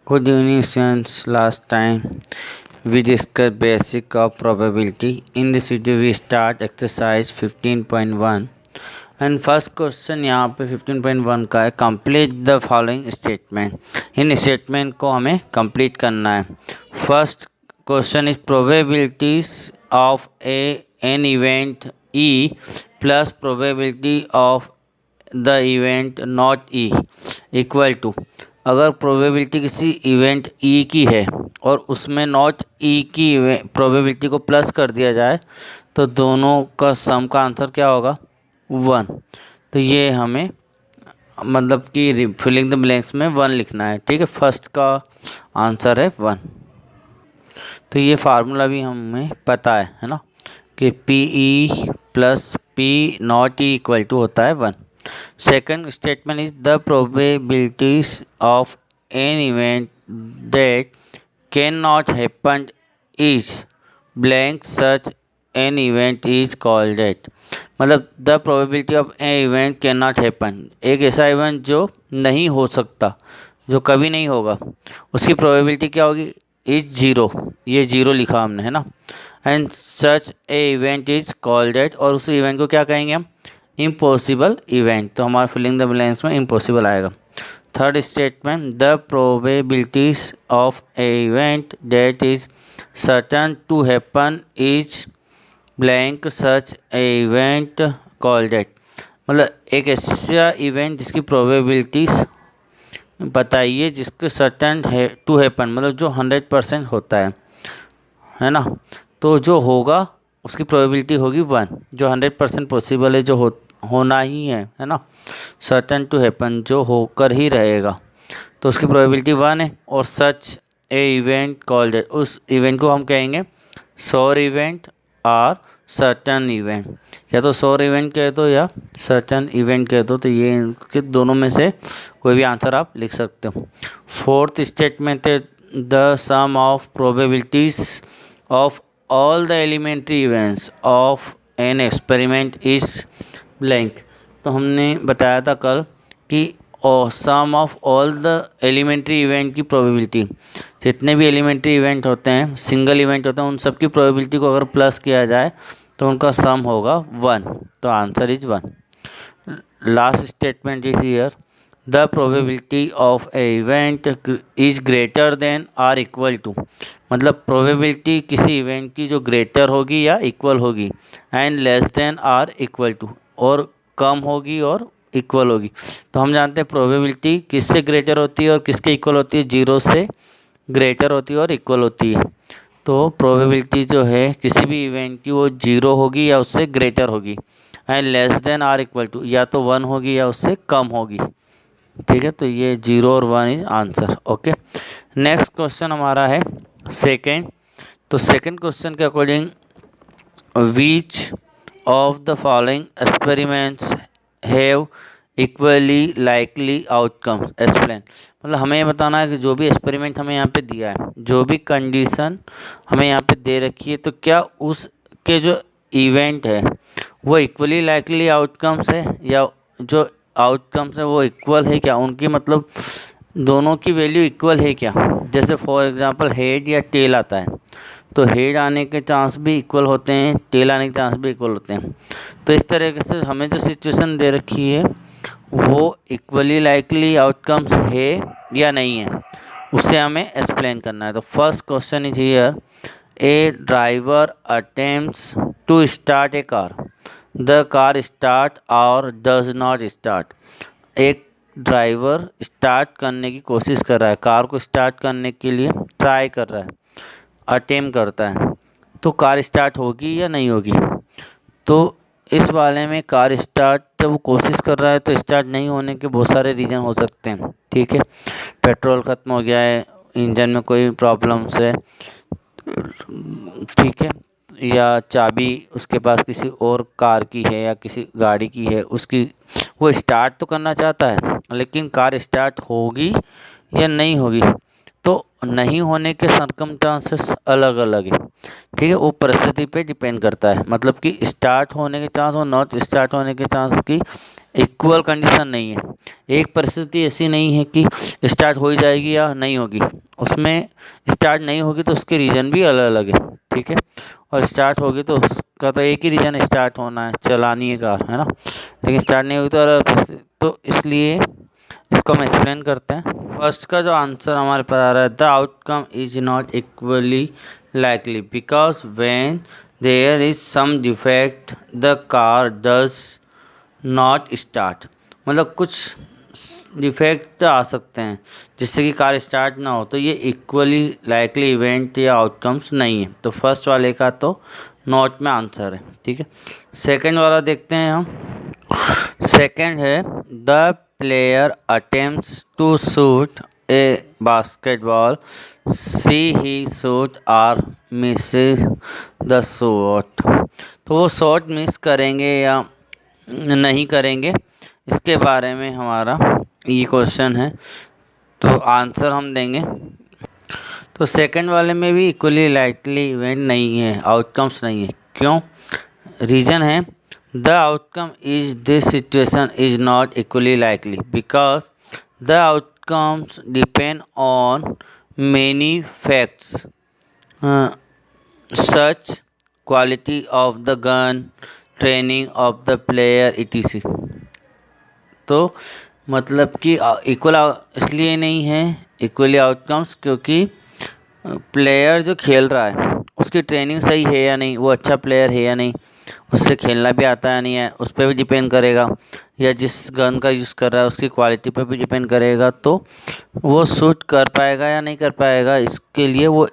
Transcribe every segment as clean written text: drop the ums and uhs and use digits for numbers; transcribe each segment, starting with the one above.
Good evening, students. Last time we discussed basic of probability. In this video we start exercise 15.1 and first question यहाँ पे 15.1 का है complete the following statement. In statement को हमें complete करना है. First question is probabilities of an event E plus probability of the event not E equal to. अगर probability किसी इवेंट ई की है और उसमें नॉट ई की प्रोबेबिलिटी को प्लस कर दिया जाए तो दोनों का सम का आंसर क्या होगा 1। तो ये हमें मतलब कि फिलिंग द ब्लैंक्स में 1 लिखना है। ठीक है, फर्स्ट का आंसर है 1। तो ये फार्मूला भी हमें पता है ना कि P E plus P not E equal to होता है 1। Second statement is the probabilities of an event that cannot happen is blank such an event is called that। मतलब the probability of an event cannot happen, एक ऐसा event जो नहीं हो सकता, जो कभी नहीं होगा, उसकी प्रोबेबिलिटी क्या होगी इज 0। ये 0 लिखा हमने है ना। And such a event is called that, और उस इवेंट को क्या कहेंगे हम इम्पॉसिबल इवेंट। तो हमारा फिलिंग द ब्लैंक्स में इम्पॉसिबल आएगा। Third statement the probabilities of a event that is certain to happen is blank such a event called that. मतलब एक ऐसा इवेंट जिसकी प्रोबेबिलिटीज बताइए जिसके सर्टन है टू हैपन, मतलब जो 100% होता है ना। तो जो होगा उसकी प्रोबेबिलिटी होगी 1, जो 100% पॉसिबल है, जो होना ही है ना। सर्टन टू हैपन, जो होकर ही रहेगा, तो उसकी प्रोबेबिलिटी 1 है। और सच ए इवेंट कॉल्ड, उस इवेंट को हम कहेंगे श्योर इवेंट और सर्टन इवेंट। या तो श्योर इवेंट कह दो या सर्टन इवेंट कह दो, तो ये इनके दोनों में से कोई भी आंसर आप लिख सकते हो। फोर्थ स्टेटमेंट है the sum of probabilities of all the elementary events of an experiment is blank। तो हमने बताया था कल कि sum of all the elementary event की प्रोबेबिलिटी, जितने भी एलिमेंट्री इवेंट होते हैं, सिंगल इवेंट होते हैं, उन सब की प्रोबेबिलिटी को अगर प्लस किया जाए तो उनका सम होगा 1। तो answer is 1। Last statement is here the probability of a event is greater than or equal to. मतलब प्रोबेबिलिटी किसी इवेंट की जो ग्रेटर होगी या इक्वल होगी, and less than or equal to, और कम होगी और इक्वल होगी। तो हम जानते हैं प्रोबेबिलिटी किससे ग्रेटर होती है और किसके इक्वल होती है, 0 से ग्रेटर होती है और इक्वल होती है। तो प्रोबेबिलिटी जो है किसी भी इवेंट की वो 0 होगी या उससे ग्रेटर होगी, and less than or equal to, या तो 1 होगी या उससे कम होगी। ठीक है, तो ये 0 और 1 is answer. Okay, next question हमारा है सेकेंड। तो सेकेंड क्वेश्चन के according which of the following experiments have equally likely outcomes explain. मतलब हमें ये बताना है कि जो भी एक्सपेरिमेंट हमें यहाँ पे दिया है, जो भी कंडीशन हमें यहाँ पे दे रखी है, तो क्या उसके जो इवेंट है वो इक्वली लाइकली आउटकम्स है, या जो आउटकम्स है वो इक्वल है क्या, उनकी मतलब दोनों की वैल्यू इक्वल है क्या। जैसे फॉर एग्जांपल हेड या टेल आता है, तो हेड आने के चांस भी इक्वल होते हैं, टेल आने के चांस भी इक्वल होते हैं। तो इस तरीके से हमें जो सिचुएशन दे रखी है वो इक्वली लाइकली आउटकम्स है या नहीं है, उससे हमें एक्सप्लेन करना है। तो first question is here a driver attempts to start a car, the car start और डज नॉट स्टार्ट। एक ड्राइवर स्टार्ट करने की कोशिश कर रहा है, कार को स्टार्ट करने के लिए ट्राई कर रहा है, अटेम्प्ट करता है, तो कार स्टार्ट होगी या नहीं होगी। तो इस वाले में कार स्टार्ट जब वो कोशिश कर रहा है तो स्टार्ट नहीं होने के बहुत सारे रीज़न हो सकते हैं। ठीक है, पेट्रोल ख़त्म हो गया है, इंजन में कोई प्रॉब्लम्स है, ठीक है, या चाबी उसके पास किसी और कार की है या किसी गाड़ी की है, उसकी वो स्टार्ट तो करना चाहता है लेकिन कार स्टार्ट होगी या नहीं होगी। तो नहीं होने के सर्कमस्टांसेस अलग अलग है, ठीक है, वो परिस्थिति पे डिपेंड करता है। मतलब कि स्टार्ट होने के चांस और नॉट स्टार्ट होने के चांस की इक्वल कंडीशन नहीं है। एक परिस्थिति ऐसी नहीं है कि स्टार्ट हो ही जाएगी या नहीं होगी, उसमें स्टार्ट नहीं होगी तो उसके रीज़न भी अलग अलग है, ठीक है, और स्टार्ट होगी तो उसका तो एक ही रीज़न स्टार्ट होना है, चलानी है कार, है ना, लेकिन स्टार्ट नहीं होगी तो अलग। तो इसलिए इसको हम एक्सप्लेन करते हैं। फर्स्ट का जो आंसर हमारे पास आ रहा है, the outcome is not equally likely because when there is some defect the car does not start. मतलब कुछ डिफेक्ट आ सकते हैं जिससे कि कार स्टार्ट ना हो, तो ये इक्वली लाइकली इवेंट या आउटकम्स नहीं है। तो फर्स्ट वाले का तो नॉट में आंसर है, ठीक है। सेकंड वाला देखते हैं हम। सेकंड है, the player attempts to shoot a basketball, she he shoot or misses the shot. तो वो शॉट मिस करेंगे या नहीं करेंगे, इसके बारे में हमारा ये क्वेश्चन है। तो आंसर हम देंगे, तो सेकंड वाले में भी इक्वली लाइकली इवेंट नहीं है, आउटकम्स नहीं है। क्यों? रीज़न है, the outcome is this situation is not equally likely because the outcomes depend on many facts such quality of the gun, training of the player etc। तो मतलब कि equal इसलिए नहीं है इक्वली आउटकम्स क्योंकि प्लेयर जो खेल रहा है उसकी ट्रेनिंग सही है या नहीं, वो अच्छा प्लेयर है या नहीं, उससे खेलना भी आता है नहीं है, उस पर भी डिपेंड करेगा, या जिस गन का यूज़ कर रहा है उसकी क्वालिटी पर भी डिपेंड करेगा। तो वो शूट कर पाएगा या नहीं कर पाएगा, इसके लिए वो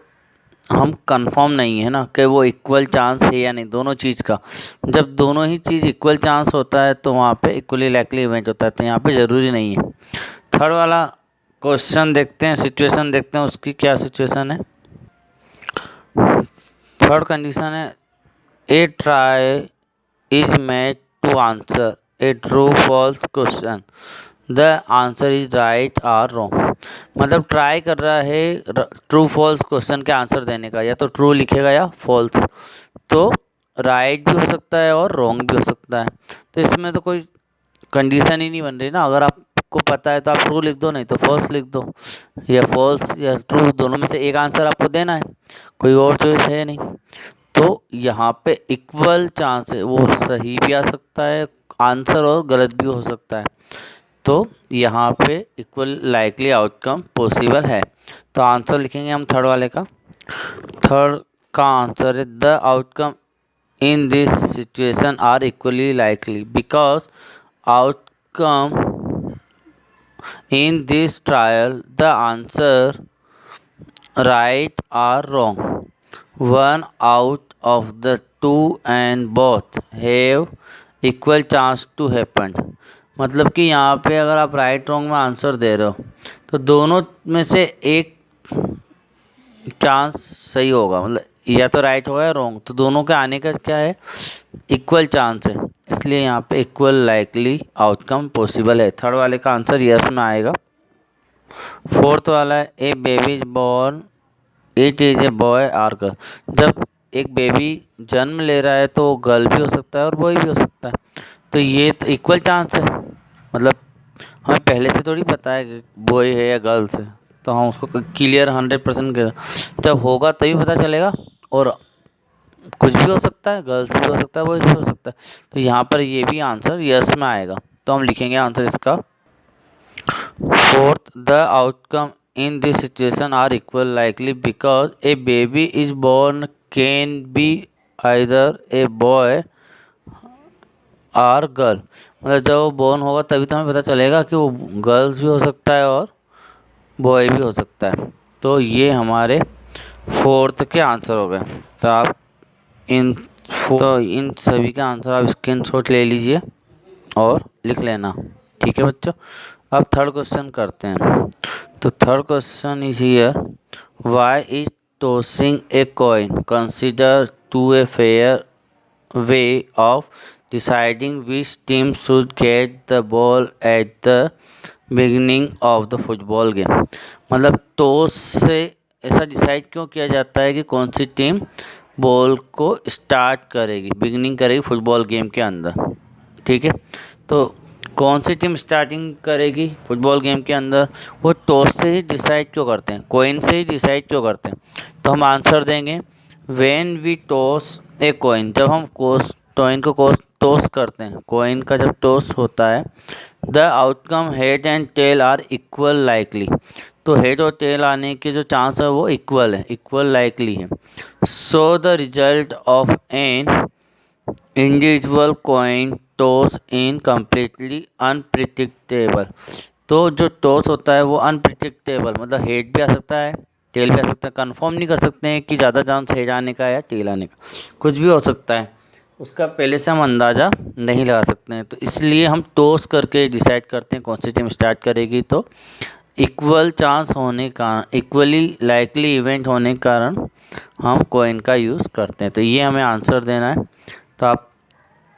हम कंफर्म नहीं है ना कि वो इक्वल चांस है या नहीं दोनों चीज़ का। जब दोनों ही चीज़ इक्वल चांस होता है तो वहाँ पे इक्वली लाइकली इवेंट होता है, तो यहाँ पे ज़रूरी नहीं है। थर्ड वाला क्वेश्चन देखते हैं, सिचुएशन देखते हैं उसकी क्या सिचुएशन है। थर्ड कंडीशन है, a try is made to answer a true false question, the answer is right और रॉन्ग। मतलब ट्राई कर रहा है ट्रू फॉल्स क्वेश्चन के आंसर देने का, या तो ट्रू लिखेगा या फॉल्स, तो राइट भी हो सकता है और रॉन्ग भी हो सकता है। तो इसमें तो कोई कंडीशन ही नहीं बन रही ना, अगर आपको पता है तो आप ट्रू लिख दो, नहीं तो फॉल्स लिख दो, या फॉल्स या ट्रू दोनों में से एक आंसर आपको देना है, कोई और चॉइस है नहीं। तो यहाँ पे इक्वल चांस है, वो सही भी आ सकता है आंसर और गलत भी हो सकता है, तो यहाँ पे इक्वल लाइकली आउटकम पॉसिबल है। तो आंसर लिखेंगे हम थर्ड वाले का। थर्ड का आंसर है, the outcome in this situation are equally likely because outcome in this trial the answer right और wrong, one out of the two and both have equal chance to happen. मतलब कि यहाँ पे अगर आप right wrong में answer दे रहे हो तो दोनों में से एक चांस सही होगा, मतलब या तो राइट होगा या रॉन्ग, तो दोनों के आने का क्या है, इक्वल चांस है, इसलिए यहाँ पे इक्वल लाइकली आउटकम पॉसिबल है। थर्ड वाले का आंसर यस में आएगा। फोर्थ वाला है, a baby is born it is a boy or girl. जब एक बेबी जन्म ले रहा है तो गर्ल भी हो सकता है और बॉय भी हो सकता है, तो ये तो इक्वल चांस है। मतलब हमें पहले से थोड़ी पता है कि बॉय है या गर्ल्स है, तो हम उसको क्लियर 100% जब होगा तभी पता चलेगा, और कुछ भी हो सकता है, गर्ल्स भी हो सकता है, बॉयज भी हो सकता है। तो यहाँ पर ये भी आंसर यस में आएगा, तो हम लिखेंगे आंसर इसका fourth, the outcome in this situation are equal likely because a baby is born can be either a boy or girl। मतलब जब वो बॉर्न होगा तभी तो हमें पता चलेगा कि वो गर्ल्स भी हो सकता है और बॉय भी हो सकता है। तो ये हमारे फोर्थ के आंसर हो गए। तो आप इन सभी का आंसर आप स्क्रीनशॉट ले लीजिए और लिख लेना, ठीक है बच्चों। अब थर्ड क्वेश्चन करते हैं। तो third question is here, why is tossing a coin consider to a fair way of deciding which team should get the ball at the beginning of the football game. मतलब toss से ऐसा decide क्यों किया जाता है कि कौन सी टीम बॉल को स्टार्ट करेगी, बिगिनिंग करेगी फुटबॉल गेम के अंदर। ठीक है, तो कौन सी टीम स्टार्टिंग करेगी फुटबॉल गेम के अंदर, वो टॉस से ही डिसाइड क्यों करते हैं, कॉइन से ही डिसाइड क्यों करते हैं। तो हम आंसर देंगे when we toss a coin, जब हम कॉइन को टॉस करते हैं, कॉइन का जब टॉस होता है, the outcome head and tail are equally likely. तो हेड और टेल आने के जो चांस है वो इक्वल है, इक्वल लाइकली है। So the result of an individual coin toss in completely unpredictable. तो जो टॉस होता है वो अनप्रिडिक्टेबल, मतलब हेड भी आ सकता है, टेल भी आ सकता है। कंफर्म नहीं कर सकते हैं कि ज़्यादा चांस हेड आने का या टेल आने का, कुछ भी हो सकता है, उसका पहले से हम अंदाज़ा नहीं लगा सकते हैं। तो इसलिए हम टॉस करके डिसाइड करते हैं कौन सी टीम स्टार्ट करेगी। तो इक्वल चांस होने का, इक्वली लाइकली इवेंट होने के कारण हम कॉइन का यूज़ करते हैं। तो ये हमें आंसर देना है, तो आप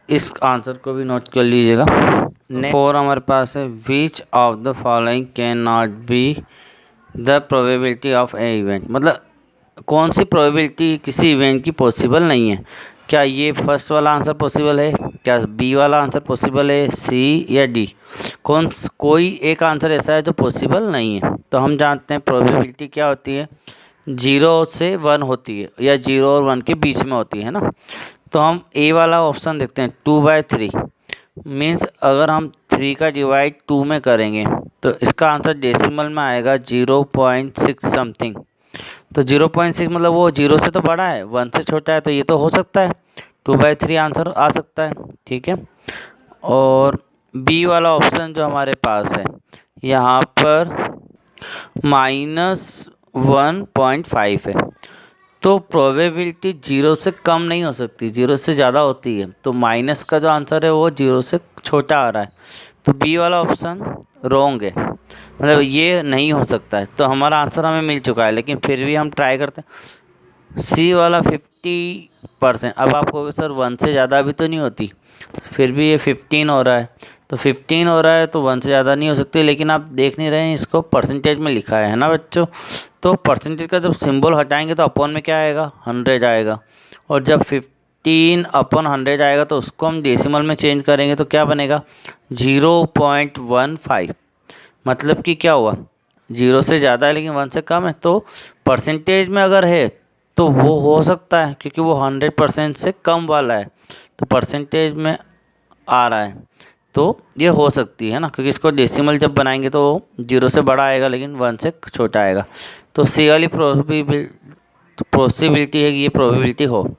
इस आंसर को भी नोट कर लीजिएगा। फोर हमारे पास है, which of the following can not be the probability of a event. मतलब कौन सी प्रोबेबिलिटी किसी इवेंट की पॉसिबल नहीं है। क्या ये फर्स्ट वाला आंसर पॉसिबल है, क्या बी वाला आंसर पॉसिबल है, सी या डी। कोई एक आंसर ऐसा है जो पॉसिबल नहीं है। तो हम जानते हैं प्रोबेबिलिटी क्या होती है, 0 से 1 होती है, या 0 और 1 के बीच में होती है ना। तो हम ए वाला ऑप्शन देखते हैं, 2/3 मीन्स अगर हम 3 का डिवाइड 2 में करेंगे तो इसका आंसर डेसिमल में आएगा 0.6 समथिंग। तो 0.6 मतलब वो 0 से तो बड़ा है, 1 से छोटा है, तो ये तो हो सकता है, 2/3 आंसर आ सकता है। ठीक है, और बी वाला ऑप्शन जो हमारे पास है यहाँ पर -1.5 है। तो प्रोबेबिलिटी 0 से कम नहीं हो सकती, 0 से ज़्यादा होती है। तो माइनस का जो आंसर है वो 0 से छोटा आ रहा है। तो बी वाला ऑप्शन रॉन्ग है, मतलब ये नहीं हो सकता है। तो हमारा आंसर हमें मिल चुका है, लेकिन फिर भी हम ट्राई करते हैं। सी वाला 50%। अब आप कहोगे सर 1 से ज़्यादा भी तो नहीं होती, फिर भी ये 15 हो रहा है। तो 15 हो रहा है तो 1 से ज़्यादा नहीं हो सकती, लेकिन आप देख नहीं रहे हैं, इसको परसेंटेज में लिखा है ना बच्चों। तो परसेंटेज का जब सिंबल हटाएंगे तो अपॉन में क्या आएगा, 100 आएगा। और जब 15/100 आएगा तो उसको हम डेसिमल में चेंज करेंगे तो क्या बनेगा, 0.15। मतलब कि क्या हुआ, 0 से ज़्यादा है लेकिन 1 से कम है। तो परसेंटेज में अगर है तो वो हो सकता है, क्योंकि वो 100% से कम वाला है, तो परसेंटेज में आ रहा है, तो ये हो सकती है ना, क्योंकि इसको डेसिमल जब बनाएंगे तो 0 से बड़ा आएगा लेकिन 1 से छोटा आएगा। तो सी वाली पॉसिबिलिटी है कि ये प्रोबेबिलिटी हो,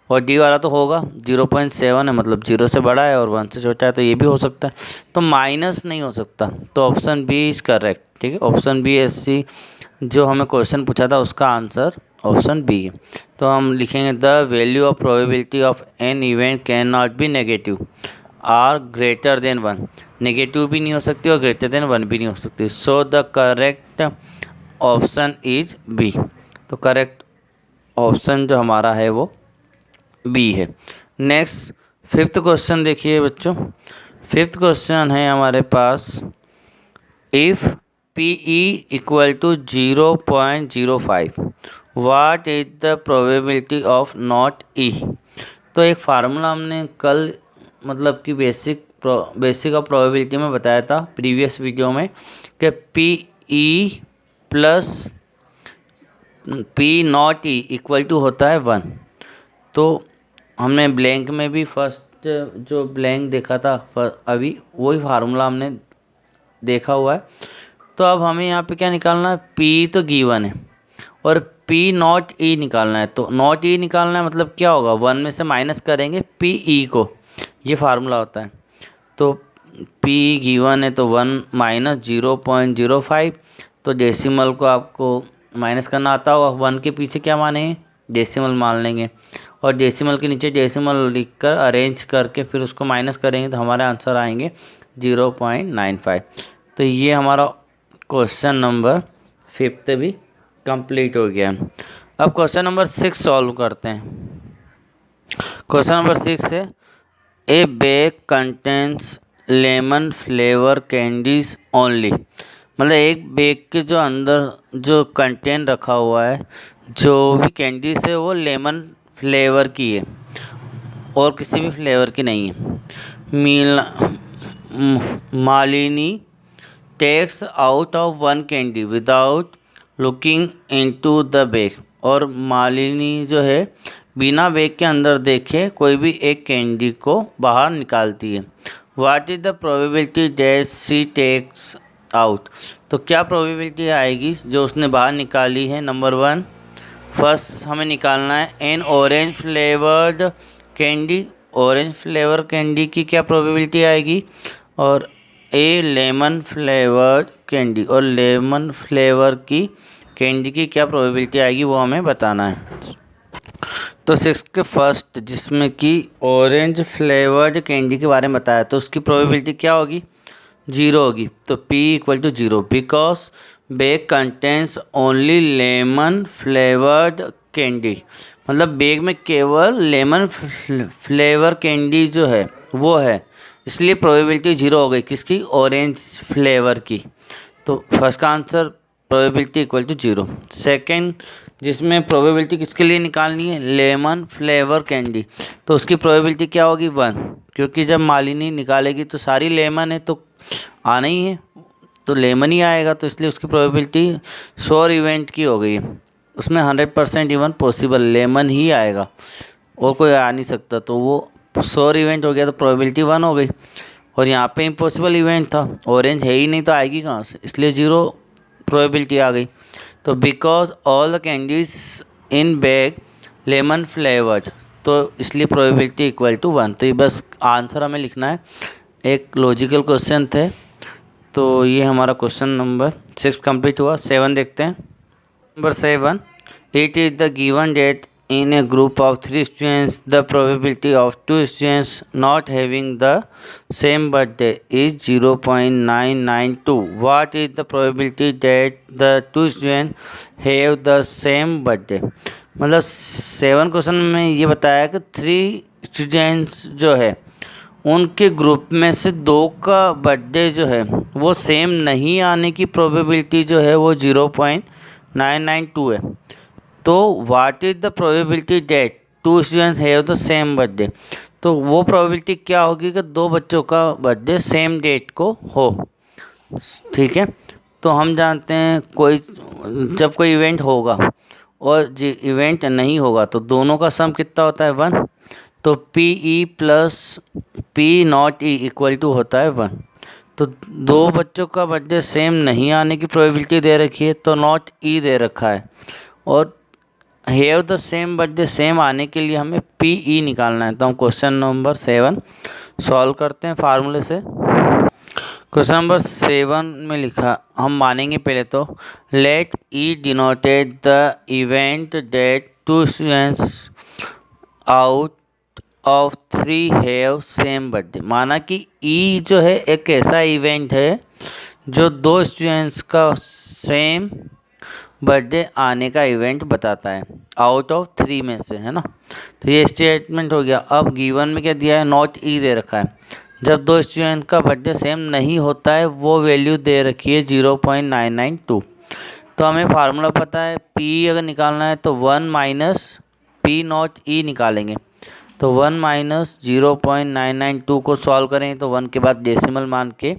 और डी वाला तो होगा, 0.7 है, मतलब 0 से बड़ा है और 1 से छोटा है, तो ये भी हो सकता है। तो माइनस नहीं हो सकता, तो ऑप्शन बी इज करेक्ट। ठीक है, ऑप्शन बी एस सी जो हमें क्वेश्चन पूछा था उसका आंसर ऑप्शन बी है। तो हम लिखेंगे the value of probability of an event can not be negative or greater than 1। Negative भी नहीं हो सकती और ग्रेटर देन 1 भी नहीं हो सकती। So the correct option is B. तो करेक्ट ऑप्शन जो हमारा है वो बी है। नेक्स्ट फिफ्थ क्वेश्चन देखिए बच्चों। फिफ्थ क्वेश्चन है हमारे पास, if PE equal to 0.05 what is the probability of not E. तो एक फार्मूला हमने कल मतलब कि बेसिक ऑफ प्रोबेबिलिटी में बताया था प्रीवियस वीडियो में कि PE plus P0E equal to होता है 1। तो हमने ब्लैंक में भी फर्स्ट जो ब्लैंक देखा था अभी वही फार्मूला हमने देखा हुआ है। तो अब हमें यहाँ पे क्या निकालना है, P तो गिवन है और P0E निकालना है। तो नॉट ई निकालना है, मतलब क्या होगा, 1 में से माइनस करेंगे PE को, ये फार्मूला होता है। तो P गिवन है तो 1 माइनस 0.05। तो डेसिमल को आपको माइनस करना आता होगा, 1 के पीछे क्या माने, डेसिमल मान लेंगे, और डेसिमल के नीचे डेसिमल लिखकर अरेंज करके फिर उसको माइनस करेंगे तो हमारे आंसर आएंगे 0.95। तो ये हमारा क्वेश्चन नंबर 5 भी कंप्लीट हो गया। अब क्वेश्चन नंबर 6 सॉल्व करते हैं। क्वेश्चन नंबर 6 है, ए bag contains lemon flavour candies only, मतलब एक बैग के जो अंदर जो कंटेंट रखा हुआ है, जो भी कैंडीज है वो लेमन फ्लेवर की है और किसी भी फ्लेवर की नहीं है। Malini takes out of one candy without looking into the bag, और मालिनी जो है बिना बैग के अंदर देखे कोई भी एक कैंडी को बाहर निकालती है। What is the probability that she takes out, तो क्या प्रोबेबिलिटी आएगी जो उसने बाहर निकाली है। नंबर 1 फर्स्ट हमें निकालना है N orange flavoured candy, orange flavour candy की क्या प्रोबेबिलिटी आएगी, और ए लेमन फ्लेवर्ड कैंडी, और लेमन फ्लेवर की कैंडी की क्या प्रोबेबिलिटी आएगी वो हमें बताना है। तो 6 के फर्स्ट जिसमें कि ऑरेंज फ्लेवर्ड कैंडी के बारे में बताया, तो उसकी प्रोबेबिलिटी क्या होगी, 0 होगी। तो P = 0 because bag contains only lemon flavoured candy, मतलब बैग में केवल लेमन फ्लेवर कैंडी जो है वो है, इसलिए प्रोबेबिलिटी 0 हो गई किसकी, ऑरेंज फ्लेवर की। तो फर्स्ट का आंसर प्रोबेबिलिटी = 0। सेकेंड जिसमें प्रोबेबिलिटी किसके लिए निकालनी है, लेमन फ्लेवर कैंडी, तो उसकी प्रोबेबिलिटी क्या होगी 1, क्योंकि जब मालिनी निकालेगी तो सारी लेमन है तो आना ही है, तो लेमन ही आएगा, तो इसलिए उसकी प्रोबेबिलिटी श्योर इवेंट की हो गई है, उसमें 100% इवन पॉसिबल लेमन ही आएगा और कोई आ नहीं सकता, तो वो श्योर इवेंट हो गया, तो प्रोबेबिलिटी 1 हो गई। और यहाँ पे इम्पॉसिबल इवेंट था, ऑरेंज है ही नहीं तो आएगी कहाँ से, इसलिए 0 प्रोबेबिलिटी आ गई। तो because all the candies in bag lemon flavoured, तो इसलिए प्रोबेबिलिटी = 1। तो ये बस आंसर हमें लिखना है, एक लॉजिकल क्वेश्चन थे। तो ये हमारा क्वेश्चन नंबर 6 कंप्लीट हुआ। 7 देखते हैं। Number 7, it is the given that in a group of 3 students, the probability of 2 students not having the same birthday is 0.992. What is the probability that the 2 students have the same birthday? मतलब 7 question में ये बताया कि 3 students जो है उनके group में से 2 का बर्थडे जो है वो सेम नहीं आने की प्रोबेबिलिटी जो है वो 0.992 है। तो what is the probability that 2 students have the same birthday, तो वो प्रोबेबिलिटी क्या होगी कि 2 बच्चों का बर्थडे सेम डेट को हो। ठीक है, तो हम जानते हैं जब कोई इवेंट होगा और इवेंट नहीं होगा तो दोनों का सम कितना होता है 1, तो PE + P0E = होता है 1। तो 2 बच्चों का बर्थडे सेम नहीं आने की प्रोबेबिलिटी दे रखी है, तो नॉट E दे रखा है, और have the same birthday same आने के लिए हमें PE निकालना है। तो हम क्वेश्चन नंबर 7 सॉल्व करते हैं फार्मूले से। क्वेश्चन नंबर 7 में लिखा, हम मानेंगे पहले तो let E denoted the event that 2 students out of 3 have same birthday, माना कि E जो है एक ऐसा इवेंट है जो 2 स्टूडेंट्स का सेम बर्थडे आने का इवेंट बताता है आउट ऑफ 3 में से, है ना। तो ये स्टेटमेंट हो गया। अब गिवन में क्या दिया है, नॉट E दे रखा है, जब 2 स्टूडेंट का बर्थडे सेम नहीं होता है वो वैल्यू दे रखी है 0.992। तो हमें फार्मूला पता है, P अगर निकालना है तो 1 - P0E निकालेंगे, तो 1 - 0.992 को सॉल्व करें तो 1 के बाद डेसिमल मान के,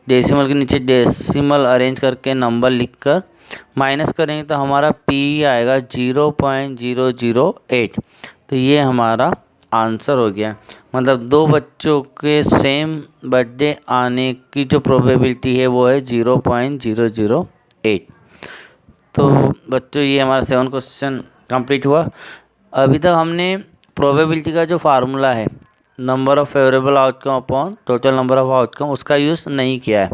डेसिमल के नीचे डेसिमल अरेंज करके नंबर लिखकर माइनस करेंगे तो हमारा P आएगा 0.008। तो ये हमारा आंसर हो गया, मतलब 2 बच्चों के सेम बर्थडे आने की जो प्रोबेबिलिटी है वो है 0.008। तो बच्चों ये हमारा 7 क्वेश्चन कंप्लीट हुआ। अभी तक हमने प्रोबेबिलिटी का जो फार्मूला है, number of favourable outcome upon total number of outcome, उसका यूज़ नहीं किया है।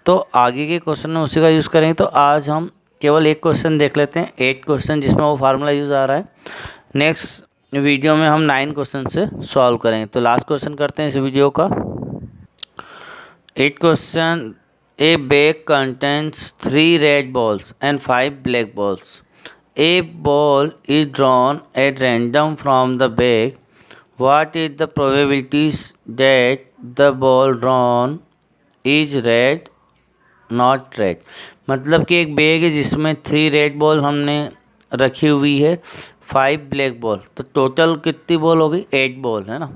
तो आगे के क्वेश्चन में उसी का यूज़ करेंगे। तो आज हम केवल एक क्वेश्चन देख लेते हैं, 8 क्वेश्चन जिसमें वो फार्मूला यूज़ आ रहा है। नेक्स्ट वीडियो में हम 9 क्वेश्चन से सॉल्व करेंगे। तो लास्ट क्वेश्चन करते हैं इस वीडियो का। 8 question, A bag contents 3 red balls and 5 black balls. A ball is drawn at random from the bag. What is the probability that the ball drawn is red not red. मतलब कि एक bag है जिसमें 3 red ball हमने रखी हुई है, 5 black ball, तो टोटल कितनी बॉल हो गई? 8 बॉल है ना।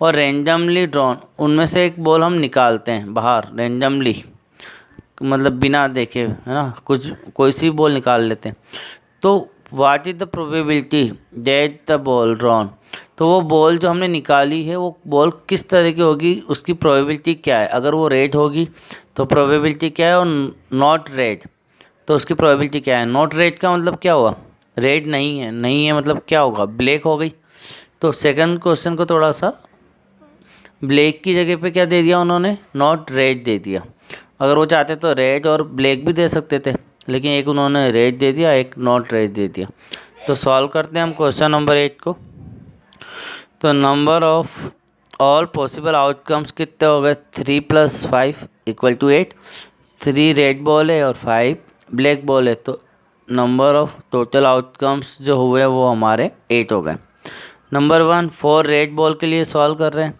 और रेंडमली ड्रॉन, उनमें से एक बॉल हम निकालते हैं बाहर रेंडमली, मतलब बिना देखे, है ना, कुछ कोई सी बॉल निकाल लेते हैं। तो what is the probability that the ball drawn, तो वो बॉल जो हमने निकाली है वो बॉल किस तरह की होगी, उसकी प्रोबेबिलिटी क्या है। अगर वो रेड होगी तो प्रोबेबिलिटी क्या है, और नॉट रेड तो उसकी प्रोबेबिलिटी क्या है। नॉट रेड का मतलब क्या हुआ? रेड नहीं है, नहीं है मतलब क्या होगा? ब्लैक हो गई। तो सेकंड क्वेश्चन को थोड़ा सा ब्लैक की जगह पे क्या दे दिया उन्होंने? नॉट रेड दे दिया। अगर वो चाहते तो रेड और ब्लैक भी दे सकते थे, लेकिन एक उन्होंने रेड दे दिया, एक नॉट रेड दे दिया। तो सॉल्व करते हैं हम क्वेश्चन नंबर 8 को। तो number of all possible outcomes कितने हो गए? 3 + 5 = 8। 3 रेड बॉल है और 5 ब्लैक बॉल है, तो नंबर ऑफ टोटल आउटकम्स जो हुए वो हमारे 8 हो गए। नंबर 1 4 रेड बॉल के लिए सॉल्व कर रहे हैं।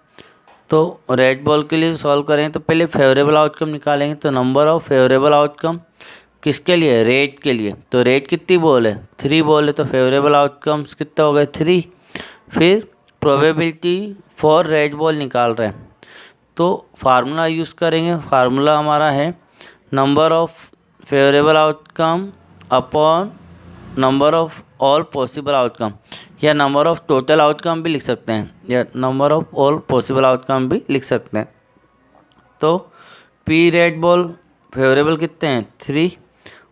तो रेड बॉल के लिए सॉल्व करें तो पहले फेवरेबल आउटकम निकालेंगे। तो नंबर ऑफ फेवरेबल आउटकम किसके लिए? रेड के लिए। तो रेड कितनी बॉल है? 3 बॉल है, तो फेवरेबल आउटकम्स कितने हो गए? 3। फिर प्रोबेबिलिटी फॉर रेड बॉल निकाल रहे हैं, तो फार्मूला यूज़ करेंगे। फार्मूला हमारा है number of favourable outcome upon number of all possible outcome, या नंबर ऑफ टोटल आउटकम भी लिख सकते हैं, या number of all possible outcome भी लिख सकते हैं। तो पी रेड बॉल फेवरेबल कितने हैं? 3,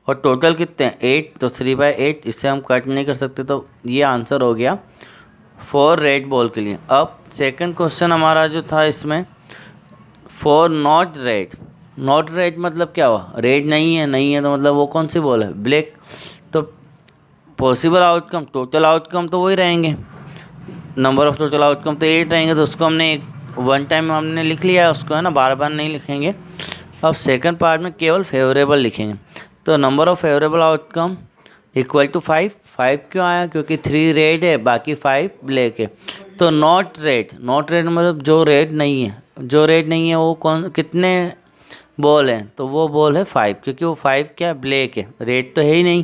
और टोटल कितने हैं? 8, तो 3/8, इससे हम कट नहीं कर सकते, तो ये आंसर हो गया 4 रेड बॉल के लिए। अब सेकंड क्वेश्चन हमारा जो था इसमें 4 नॉट रेड। नॉट रेड मतलब क्या हुआ? रेड नहीं है, नहीं है तो मतलब वो कौन सी बॉल है? ब्लैक। तो पॉसिबल आउटकम टोटल आउटकम तो वही रहेंगे, नंबर ऑफ टोटल आउटकम तो 8 रहेंगे, तो उसको हमने वन टाइम हमने लिख लिया है उसको, है ना, बार बार नहीं लिखेंगे। अब सेकंड पार्ट में केवल फेवरेबल लिखेंगे। तो नंबर ऑफ फेवरेबल आउटकम = 5। 5 क्यों आया? क्योंकि 3 रेड है, बाकी 5 ब्लैक है। तो नॉट रेड, नॉट रेड मतलब जो रेड नहीं है, जो रेड नहीं है वो कौन, कितने बॉल हैं? तो वो बॉल है 5, क्योंकि वो 5 क्या? ब्लैक है, रेड तो है ही नहीं,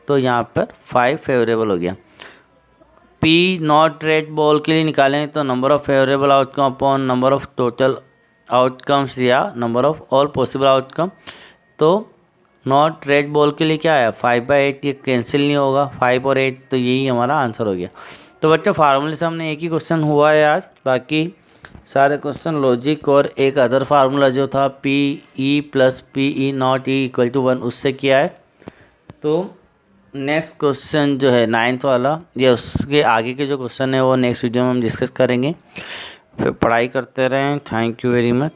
तो यहाँ पर 5 फेवरेबल हो गया। पी नॉट रेड बॉल के लिए निकालें तो number of favourable outcome upon number of total outcomes, या number of all possible outcome. तो नॉट रेड बॉल के लिए क्या आया? 5/8, ये कैंसिल नहीं होगा, 5 और 8, तो यही हमारा आंसर हो गया। तो बच्चों फार्मूले से हमने एक ही क्वेश्चन हुआ है आज, बाकी सारे क्वेश्चन लॉजिक और एक अदर फार्मूला जो था PE + PE नॉट E = 1, उससे किया है। तो नेक्स्ट क्वेश्चन जो है 9th वाला, या उसके आगे के जो क्वेश्चन है वो नेक्स्ट वीडियो में हम डिस्कस करेंगे। फिर पढ़ाई करते रहें। Thank you very much.